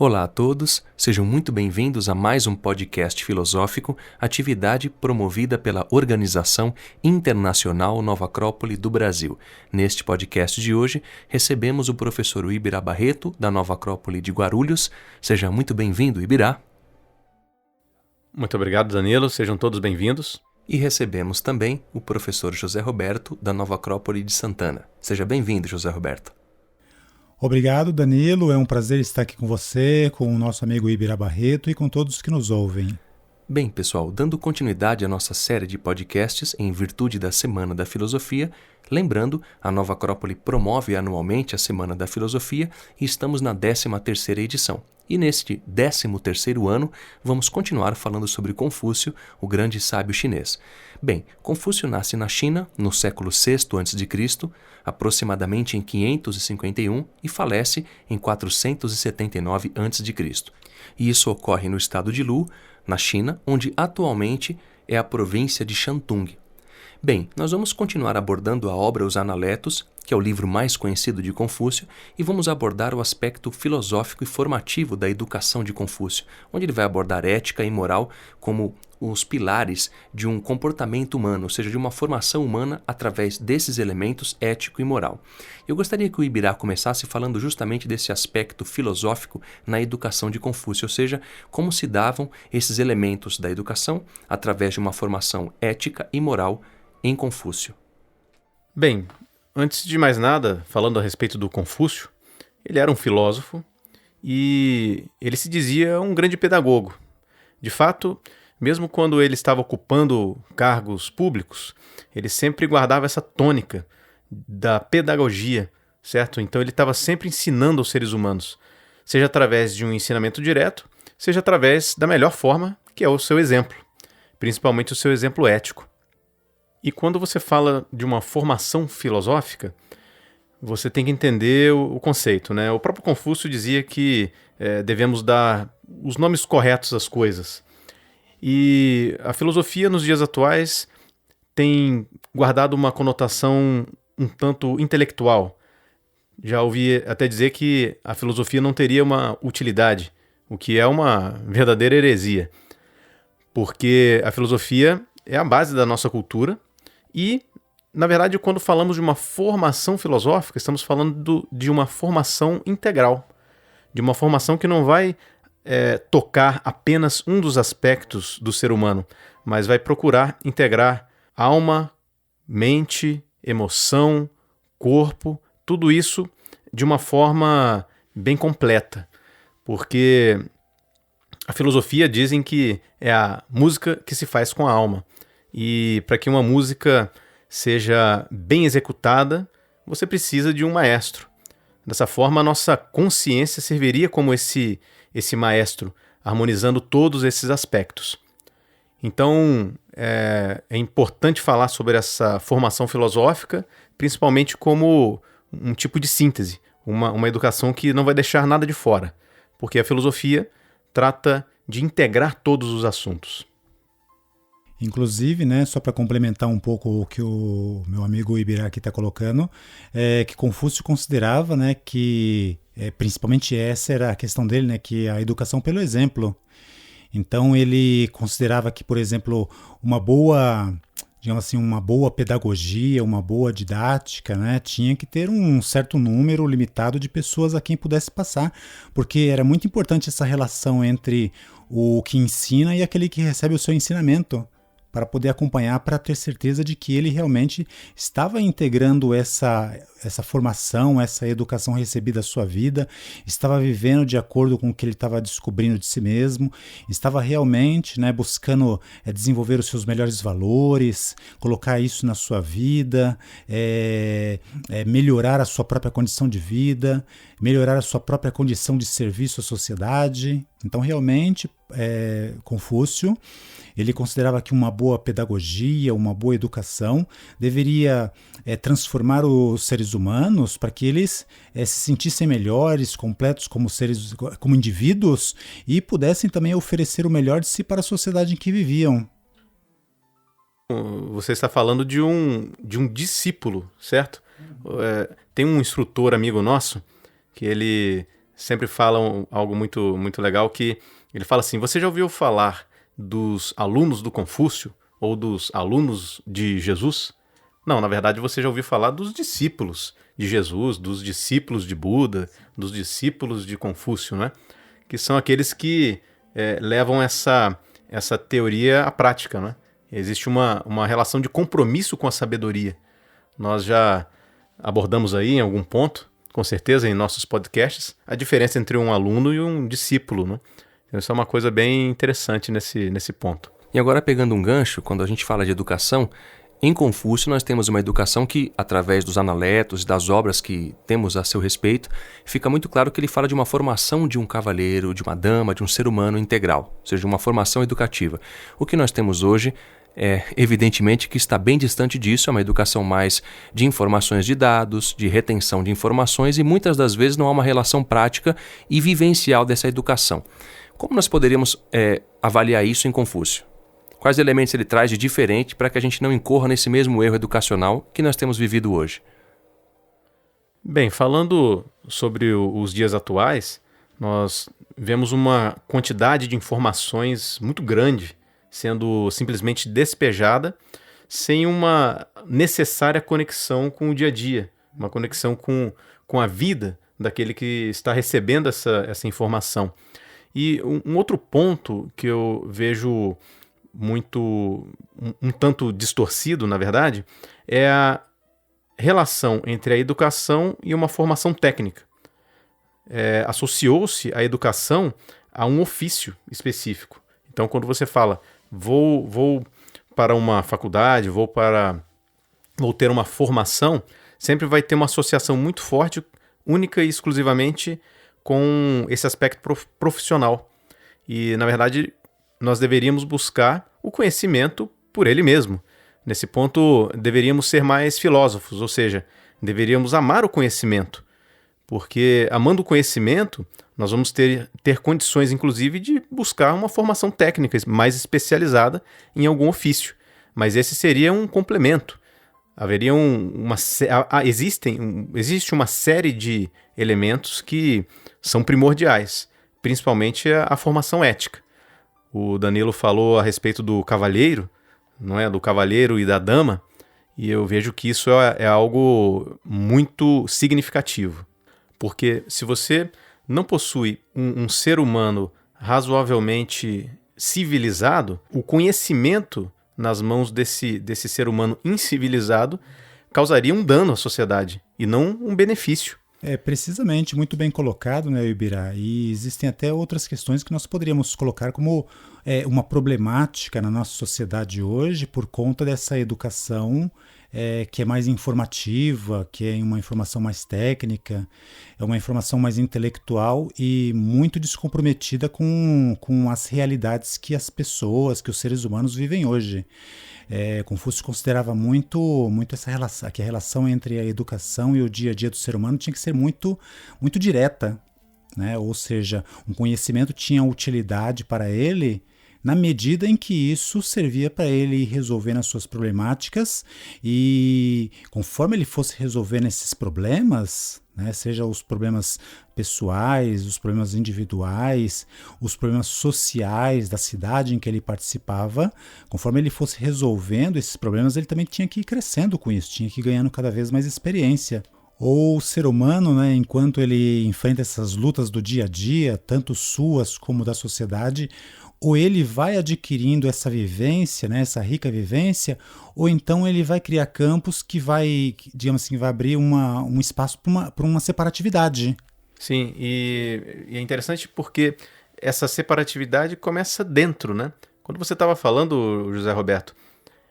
Olá a todos, sejam muito bem-vindos a mais um podcast filosófico, atividade promovida pela Organização Internacional Nova Acrópole do Brasil. Neste podcast de hoje, recebemos o professor Ibirá Barreto, da Nova Acrópole de Guarulhos. Seja muito bem-vindo, Ibirá. Muito obrigado, Danilo. Sejam todos bem-vindos. E recebemos também o professor José Roberto, da Nova Acrópole de Santana. Seja bem-vindo, José Roberto. Obrigado, Danilo. É um prazer estar aqui com você, com o nosso amigo Ibirá Barreto e com todos que nos ouvem. Bem, pessoal, dando continuidade à nossa série de podcasts em virtude da Semana da Filosofia, lembrando, a Nova Acrópole promove anualmente a Semana da Filosofia e estamos na 13ª edição. E neste 13º ano, vamos continuar falando sobre Confúcio, o grande sábio chinês. Bem, Confúcio nasce na China no século VI a.C., aproximadamente em 551, e falece em 479 a.C. E isso ocorre no estado de Lu, na China, onde atualmente é a província de Shantung. Bem, nós vamos continuar abordando a obra Os Analetos, que é o livro mais conhecido de Confúcio, e vamos abordar o aspecto filosófico e formativo da educação de Confúcio, onde ele vai abordar ética e moral como os pilares de um comportamento humano, ou seja, de uma formação humana através desses elementos ético e moral. Eu gostaria que o Ibirá começasse falando justamente desse aspecto filosófico na educação de Confúcio, ou seja, como se davam esses elementos da educação através de uma formação ética e moral em Confúcio. Bem, antes de mais nada, falando a respeito do Confúcio, ele era um filósofo e ele se dizia um grande pedagogo. De fato, mesmo quando ele estava ocupando cargos públicos, ele sempre guardava essa tônica da pedagogia, certo? Então ele estava sempre ensinando aos seres humanos, seja através de um ensinamento direto, seja através da melhor forma, que é o seu exemplo, principalmente o seu exemplo ético. E quando você fala de uma formação filosófica, você tem que entender o conceito, né? O próprio Confúcio dizia que devemos dar os nomes corretos às coisas. E a filosofia nos dias atuais tem guardado uma conotação um tanto intelectual. Já ouvi até dizer que a filosofia não teria uma utilidade, o que é uma verdadeira heresia. Porque a filosofia é a base da nossa cultura. E, na verdade, quando falamos de uma formação filosófica, estamos falando de uma formação integral, de uma formação que não vai tocar apenas um dos aspectos do ser humano, mas vai procurar integrar alma, mente, emoção, corpo, tudo isso de uma forma bem completa, porque a filosofia dizem que é a música que se faz com a alma. E para que uma música seja bem executada, você precisa de um maestro. Dessa forma, a nossa consciência serviria como esse maestro, harmonizando todos esses aspectos. Então, é importante falar sobre essa formação filosófica, principalmente como um tipo de síntese, uma educação que não vai deixar nada de fora, porque a filosofia trata de integrar todos os assuntos. Inclusive, né, só para complementar um pouco o que o meu amigo Ibirá aqui está colocando, que Confúcio considerava, né, que principalmente essa era a questão dele, né, que a educação pelo exemplo. Então ele considerava que, por exemplo, uma boa, digamos assim, uma boa pedagogia, uma boa didática, né, tinha que ter um certo número limitado de pessoas a quem pudesse passar, porque era muito importante essa relação entre o que ensina e aquele que recebe o seu ensinamento, para poder acompanhar, para ter certeza de que ele realmente estava integrando essa formação, essa educação recebida à sua vida, estava vivendo de acordo com o que ele estava descobrindo de si mesmo, estava realmente, né, buscando desenvolver os seus melhores valores, colocar isso na sua vida, melhorar a sua própria condição de vida, melhorar a sua própria condição de serviço à sociedade. Então, realmente, Confúcio, ele considerava que uma boa pedagogia, uma boa educação deveria transformar os seres humanos para que eles se sentissem melhores, completos como seres, como indivíduos, e pudessem também oferecer o melhor de si para a sociedade em que viviam. Você está falando de um discípulo, certo? Tem um instrutor amigo nosso que ele sempre fala algo muito, muito legal, que ele fala assim: você já ouviu falar dos alunos do Confúcio ou dos alunos de Jesus? Não, na verdade você já ouviu falar dos discípulos de Jesus, dos discípulos de Buda, dos discípulos de Confúcio, né? Que são aqueles que levam essa teoria à prática, né? Existe uma relação de compromisso com a sabedoria. Nós já abordamos aí em algum ponto, com certeza em nossos podcasts, a diferença entre um aluno e um discípulo, né? Então isso é uma coisa bem interessante nesse ponto. E agora, pegando um gancho, quando a gente fala de educação, em Confúcio nós temos uma educação que, através dos analetos e das obras que temos a seu respeito, fica muito claro que ele fala de uma formação de um cavalheiro, de uma dama, de um ser humano integral, ou seja, uma formação educativa. O que nós temos hoje é, evidentemente, que está bem distante disso, é uma educação mais de informações de dados, de retenção de informações, e muitas das vezes não há uma relação prática e vivencial dessa educação. Como nós poderíamos avaliar isso em Confúcio? Quais elementos ele traz de diferente para que a gente não incorra nesse mesmo erro educacional que nós temos vivido hoje? Bem, falando sobre os dias atuais, nós vemos uma quantidade de informações muito grande sendo simplesmente despejada sem uma necessária conexão com o dia a dia, uma conexão com a vida daquele que está recebendo essa informação. E um outro ponto que eu vejo muito, um tanto distorcido, na verdade, é a relação entre a educação e uma formação técnica. Associou-se a educação a um ofício específico. Então, quando você fala, vou para uma faculdade, vou ter uma formação, sempre vai ter uma associação muito forte, única e exclusivamente com esse aspecto profissional. E, na verdade, nós deveríamos buscar o conhecimento por ele mesmo. Nesse ponto, deveríamos ser mais filósofos, ou seja, deveríamos amar o conhecimento, porque amando o conhecimento, nós vamos ter condições, inclusive, de buscar uma formação técnica mais especializada em algum ofício. Mas esse seria um complemento. Haveria existe uma série de elementos que são primordiais, principalmente a formação ética. O Danilo falou a respeito do cavalheiro, não é? Do cavalheiro e da dama, e eu vejo que isso é algo muito significativo. Porque se você não possui um ser humano razoavelmente civilizado, o conhecimento nas mãos desse ser humano incivilizado causaria um dano à sociedade e não um benefício. Precisamente, muito bem colocado, né, Ibirá? E existem até outras questões que nós poderíamos colocar como uma problemática na nossa sociedade hoje por conta dessa educação que é mais informativa, que é uma informação mais técnica, é uma informação mais intelectual e muito descomprometida com as realidades que as pessoas, que os seres humanos vivem hoje. Confúcio considerava muito essa relação, que a relação entre a educação e o dia a dia do ser humano tinha que ser muito, muito direta, né? Ou seja, um conhecimento tinha utilidade para ele na medida em que isso servia para ele ir resolvendo as suas problemáticas, e conforme ele fosse resolvendo esses problemas, né, seja os problemas pessoais, os problemas individuais, os problemas sociais da cidade em que ele participava, conforme ele fosse resolvendo esses problemas, ele também tinha que ir crescendo com isso, tinha que ir ganhando cada vez mais experiência. Ou o ser humano, né, enquanto ele enfrenta essas lutas do dia a dia, tanto suas como da sociedade, ou ele vai adquirindo essa vivência, né, essa rica vivência, ou então ele vai criar campos que vai, digamos assim, vai abrir um espaço para uma separatividade. Sim, e é interessante porque essa separatividade começa dentro, né? Quando você estava falando, José Roberto,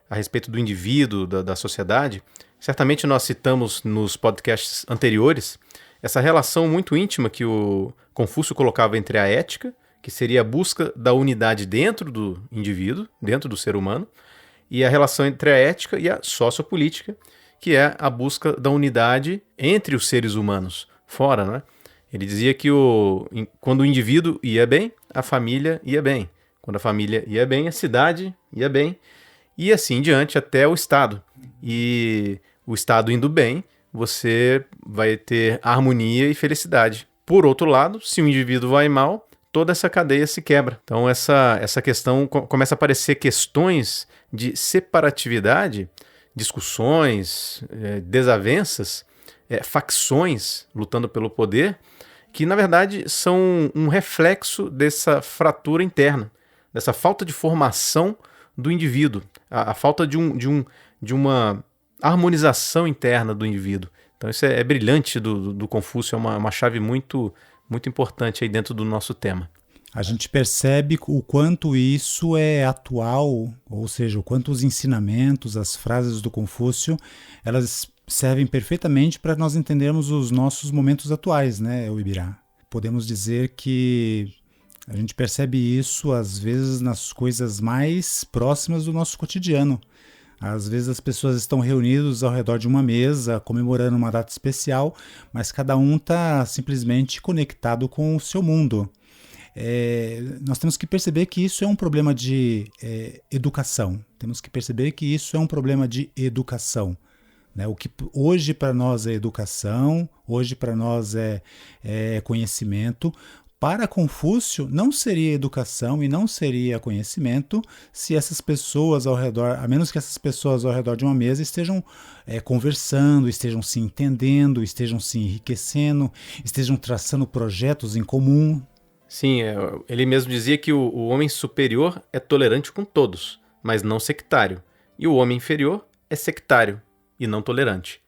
a respeito do indivíduo, da sociedade, certamente nós citamos nos podcasts anteriores essa relação muito íntima que o Confúcio colocava entre a ética, que seria a busca da unidade dentro do indivíduo, dentro do ser humano, e a relação entre a ética e a sociopolítica, que é a busca da unidade entre os seres humanos, fora, né? Ele dizia que quando o indivíduo ia bem, a família ia bem. Quando a família ia bem, a cidade ia bem, e assim em diante até o Estado. E o Estado indo bem, você vai ter harmonia e felicidade. Por outro lado, se o indivíduo vai mal, toda essa cadeia se quebra. Então essa questão começa a aparecer questões de separatividade, discussões, desavenças, facções lutando pelo poder, que na verdade são um reflexo dessa fratura interna, dessa falta de formação do indivíduo, a falta de uma harmonização interna do indivíduo. Então isso é brilhante do Confúcio, é uma chave muito, muito importante aí dentro do nosso tema. A gente percebe o quanto isso é atual, ou seja, o quanto os ensinamentos, as frases do Confúcio, elas servem perfeitamente para nós entendermos os nossos momentos atuais, né, Ibirá? Podemos dizer que a gente percebe isso, às vezes, nas coisas mais próximas do nosso cotidiano. Às vezes as pessoas estão reunidas ao redor de uma mesa, comemorando uma data especial, mas cada um está simplesmente conectado com o seu mundo. Nós temos que perceber que isso é um problema de educação. Temos que perceber que isso é um problema de educação. Né? O que hoje para nós é educação, hoje para nós é conhecimento. Para Confúcio, não seria educação e não seria conhecimento se essas pessoas ao redor, a menos que essas pessoas ao redor de uma mesa estejam conversando, estejam se entendendo, estejam se enriquecendo, estejam traçando projetos em comum. Sim, ele mesmo dizia que o homem superior é tolerante com todos, mas não sectário. E o homem inferior é sectário e não tolerante.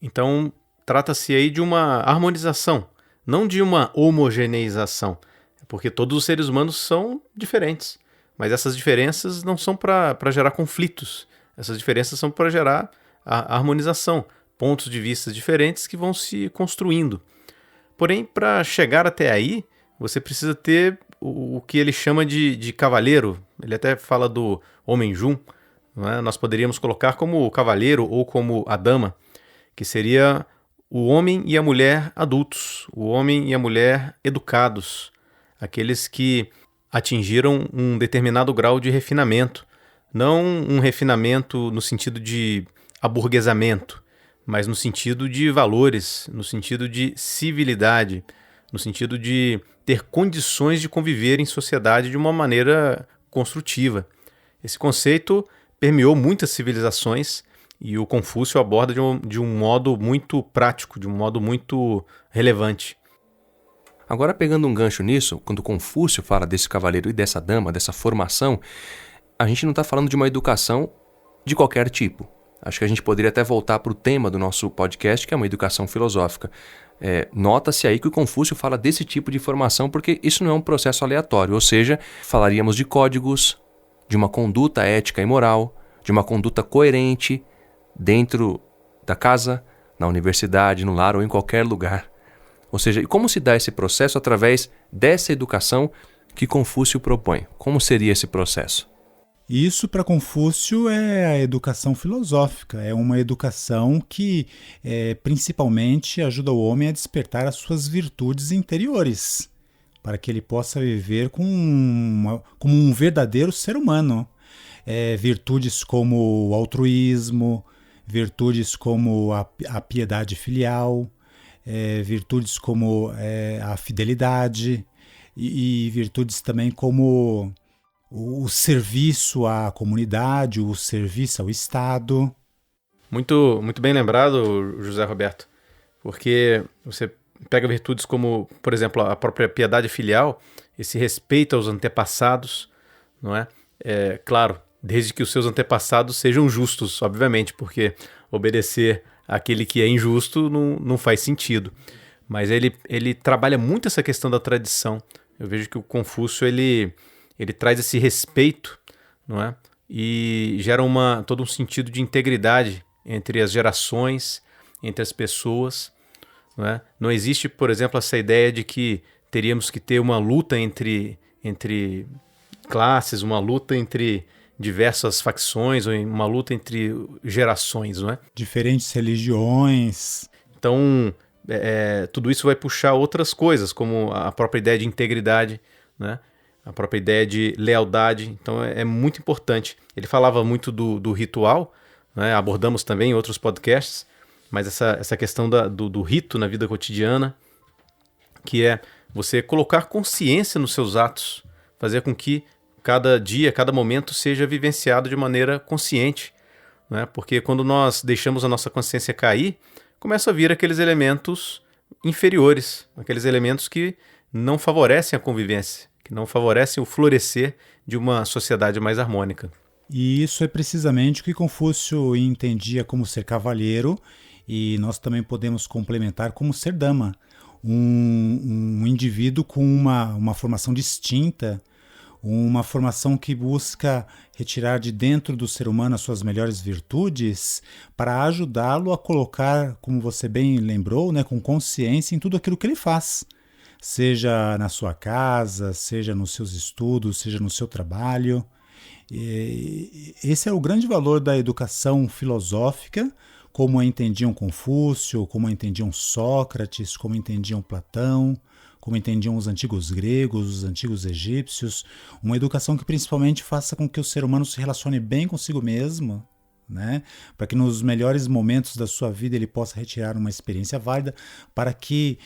Então, trata-se aí de uma harmonização, não de uma homogeneização, porque todos os seres humanos são diferentes, mas essas diferenças não são para gerar conflitos, essas diferenças são para gerar a harmonização, pontos de vista diferentes que vão se construindo. Porém, para chegar até aí, você precisa ter o que ele chama de cavaleiro, ele até fala do homem-jum, não é? Nós poderíamos colocar como o cavaleiro ou como a dama, que seria o homem e a mulher adultos, o homem e a mulher educados, aqueles que atingiram um determinado grau de refinamento, não um refinamento no sentido de aburguesamento, mas no sentido de valores, no sentido de civilidade, no sentido de ter condições de conviver em sociedade de uma maneira construtiva. Esse conceito permeou muitas civilizações, e o Confúcio aborda de um modo muito prático, de um modo muito relevante. Agora, pegando um gancho nisso, quando Confúcio fala desse cavaleiro e dessa dama, dessa formação, a gente não está falando de uma educação de qualquer tipo. Acho que a gente poderia até voltar para o tema do nosso podcast, que é uma educação filosófica. Nota-se aí que o Confúcio fala desse tipo de formação porque isso não é um processo aleatório, ou seja, falaríamos de códigos, de uma conduta ética e moral, de uma conduta coerente, dentro da casa, na universidade, no lar ou em qualquer lugar. Ou seja, como se dá esse processo através dessa educação que Confúcio propõe? Como seria esse processo? Isso para Confúcio é a educação filosófica, é uma educação que principalmente ajuda o homem a despertar as suas virtudes interiores, para que ele possa viver como um verdadeiro ser humano. Virtudes como o altruísmo, virtudes como a piedade filial, virtudes como a fidelidade e virtudes também como o serviço à comunidade, o serviço ao Estado. Muito, muito bem lembrado, José Roberto, porque você pega virtudes como, por exemplo, a própria piedade filial, esse respeito aos antepassados, não é? Claro, desde que os seus antepassados sejam justos, obviamente, porque obedecer àquele que é injusto não faz sentido. Mas ele trabalha muito essa questão da tradição. Eu vejo que o Confúcio ele traz esse respeito, não é? E gera todo um sentido de integridade entre as gerações, entre as pessoas. Não é? Não existe, por exemplo, essa ideia de que teríamos que ter uma luta entre classes, uma luta entre diversas facções, ou uma luta entre gerações, não é? Diferentes religiões. Então, tudo isso vai puxar outras coisas, como a própria ideia de integridade, né? A própria ideia de lealdade. Então, é muito importante. Ele falava muito do ritual, né? Abordamos também em outros podcasts, mas essa questão do rito na vida cotidiana, que é você colocar consciência nos seus atos, fazer com que cada dia, cada momento seja vivenciado de maneira consciente, né? Porque quando nós deixamos a nossa consciência cair, começam a vir aqueles elementos inferiores, aqueles elementos que não favorecem a convivência, que não favorecem o florescer de uma sociedade mais harmônica. E isso é precisamente o que Confúcio entendia como ser cavalheiro, e nós também podemos complementar como ser dama. Um indivíduo com uma formação distinta, uma formação que busca retirar de dentro do ser humano as suas melhores virtudes para ajudá-lo a colocar, como você bem lembrou, né, com consciência em tudo aquilo que ele faz. Seja na sua casa, seja nos seus estudos, seja no seu trabalho. E esse é o grande valor da educação filosófica, como a entendiam Confúcio, como a entendiam Sócrates, como entendiam Platão, como entendiam os antigos gregos, os antigos egípcios. Uma educação que principalmente faça com que o ser humano se relacione bem consigo mesmo, né? Para que nos melhores momentos da sua vida ele possa retirar uma experiência válida, para que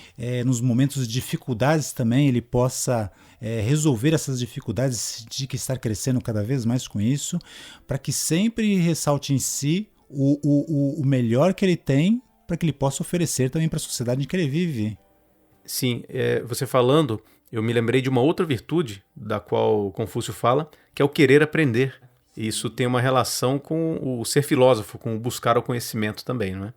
nos momentos de dificuldades também ele possa resolver essas dificuldades, de que estar crescendo cada vez mais com isso, para que sempre ressalte em si o melhor que ele tem, para que ele possa oferecer também para a sociedade em que ele vive. Sim, você falando, eu me lembrei de uma outra virtude da qual Confúcio fala, que é o querer aprender. Isso tem uma relação com o ser filósofo, com o buscar o conhecimento também, não é?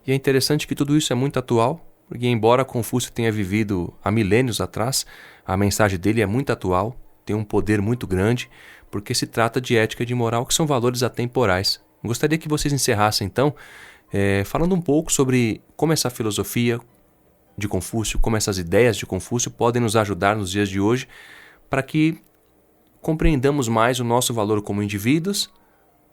E é interessante que tudo isso é muito atual, porque embora Confúcio tenha vivido há milênios atrás, a mensagem dele é muito atual, tem um poder muito grande, porque se trata de ética e de moral, que são valores atemporais. Gostaria que vocês encerrassem, então, falando um pouco sobre como essa filosofia de Confúcio, como essas ideias de Confúcio podem nos ajudar nos dias de hoje, para que compreendamos mais o nosso valor como indivíduos,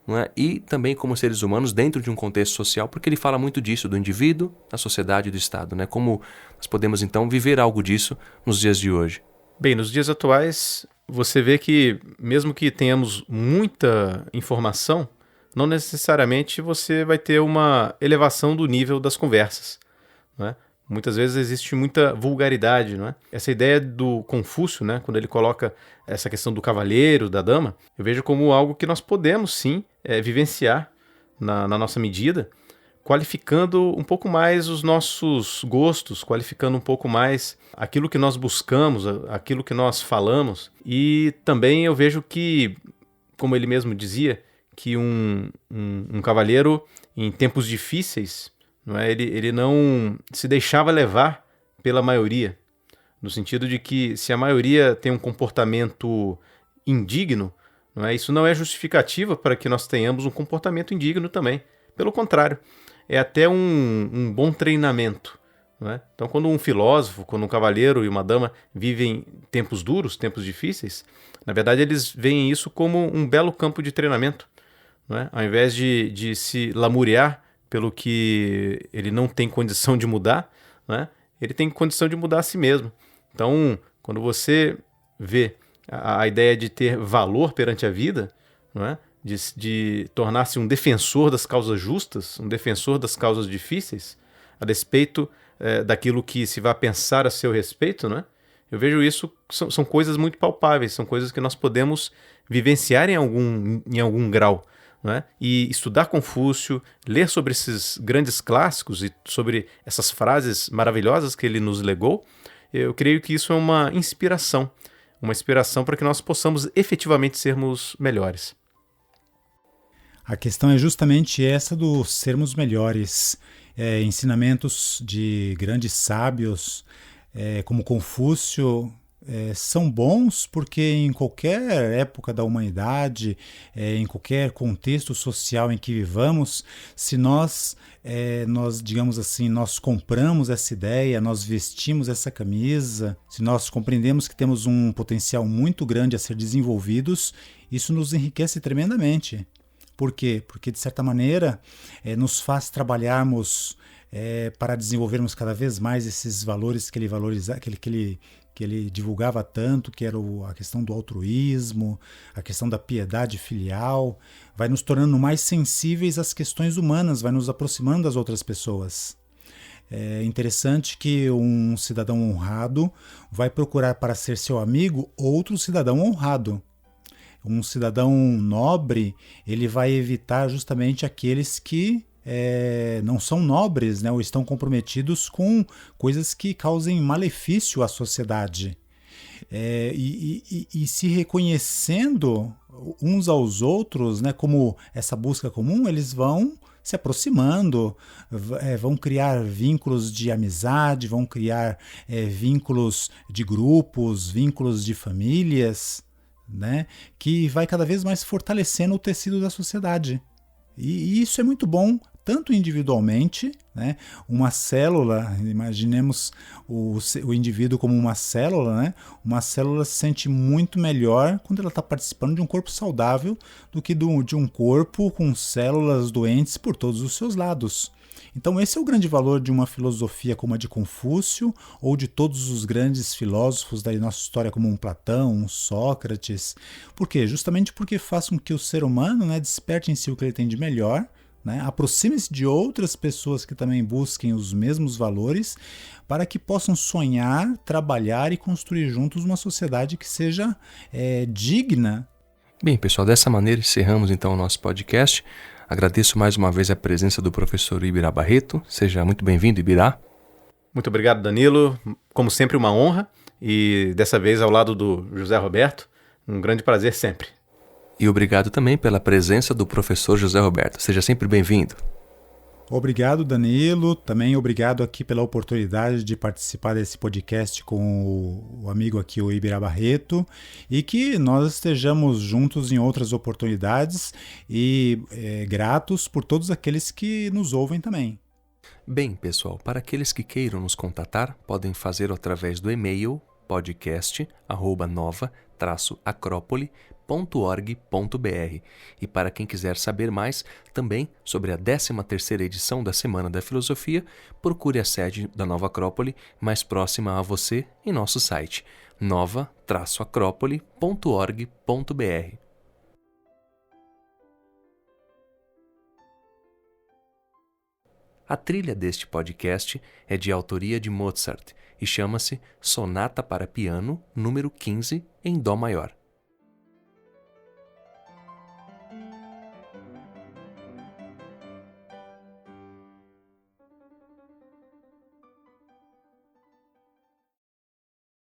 não é? E também como seres humanos dentro de um contexto social, porque ele fala muito disso, do indivíduo, da sociedade e do Estado, né? Como nós podemos então viver algo disso nos dias de hoje. Bem, nos dias atuais, você vê que mesmo que tenhamos muita informação, não necessariamente você vai ter uma elevação do nível das conversas, não é? Muitas vezes existe muita vulgaridade, não é? Essa ideia do Confúcio, né, quando ele coloca essa questão do cavalheiro, da dama, eu vejo como algo que nós podemos sim vivenciar na nossa medida, qualificando um pouco mais os nossos gostos, qualificando um pouco mais aquilo que nós buscamos, aquilo que nós falamos. E também eu vejo que, como ele mesmo dizia, que um cavalheiro em tempos difíceis, não é? Ele não se deixava levar pela maioria, no sentido de que se a maioria tem um comportamento indigno, não é? Isso não é justificativa para que nós tenhamos um comportamento indigno também. Pelo contrário, é até um bom treinamento, não é? Então, quando um filósofo, quando um cavalheiro e uma dama vivem tempos duros, tempos difíceis, na verdade eles veem isso como um belo campo de treinamento, não é? Ao invés de se lamuriar pelo que ele não tem condição de mudar, né? Ele tem condição de mudar a si mesmo. Então, quando você vê a ideia de ter valor perante a vida, não é? De tornar-se um defensor das causas justas, um defensor das causas difíceis, a despeito daquilo que se vai pensar a seu respeito, né? Eu vejo isso, são coisas muito palpáveis, são coisas que nós podemos vivenciar em algum grau. Não é? E estudar Confúcio, ler sobre esses grandes clássicos e sobre essas frases maravilhosas que ele nos legou, eu creio que isso é uma inspiração para que nós possamos efetivamente sermos melhores. A questão é justamente essa do sermos melhores. Ensinamentos de grandes sábios como Confúcio são bons porque em qualquer época da humanidade, em qualquer contexto social em que vivamos, se nós, digamos assim, nós compramos essa ideia, nós vestimos essa camisa, se nós compreendemos que temos um potencial muito grande a ser desenvolvidos, isso nos enriquece tremendamente. Por quê? Porque, de certa maneira, nos faz trabalharmos para desenvolvermos cada vez mais esses valores que ele valoriza, que ele divulgava tanto, que era a questão do altruísmo, a questão da piedade filial, vai nos tornando mais sensíveis às questões humanas, vai nos aproximando das outras pessoas. É interessante que um cidadão honrado vai procurar para ser seu amigo outro cidadão honrado. Um cidadão nobre, ele vai evitar justamente aqueles que não são nobres, né, ou estão comprometidos com coisas que causem malefício à sociedade. E se reconhecendo uns aos outros, né, como essa busca comum, eles vão se aproximando, vão criar vínculos de amizade, vão criar vínculos de grupos, vínculos de famílias, né, que vai cada vez mais fortalecendo o tecido da sociedade. E isso é muito bom, tanto individualmente, né? Uma célula, imaginemos o indivíduo como uma célula, né? Uma célula se sente muito melhor quando ela está participando de um corpo saudável do que de um corpo com células doentes por todos os seus lados. Então esse é o grande valor de uma filosofia como a de Confúcio ou de todos os grandes filósofos da nossa história como um Platão, um Sócrates. Por quê? Justamente porque faz com que o ser humano, né, desperte em si o que ele tem de melhor, né, aproxime-se de outras pessoas que também busquem os mesmos valores para que possam sonhar, trabalhar e construir juntos uma sociedade que seja digna. Bem, pessoal, dessa maneira encerramos então o nosso podcast. Agradeço mais uma vez a presença do professor Ibirá Barreto. Seja muito bem-vindo, Ibirá. Muito obrigado, Danilo. Como sempre, uma honra. E dessa vez ao lado do José Roberto. Um grande prazer sempre. E obrigado também pela presença do professor José Roberto. Seja sempre bem-vindo. Obrigado, Danilo. Também obrigado aqui pela oportunidade de participar desse podcast com o amigo aqui, o Ibirá Barreto, e que nós estejamos juntos em outras oportunidades e gratos por todos aqueles que nos ouvem também. Bem, pessoal, para aqueles que queiram nos contatar, podem fazer através do e-mail podcast@nova-acrópole.org.br. E para quem quiser saber mais também sobre a 13ª edição da Semana da Filosofia, procure a sede da Nova Acrópole mais próxima a você em nosso site nova-acrópole.org.br. A trilha deste podcast é de autoria de Mozart e chama-se Sonata para Piano número 15 em Dó maior.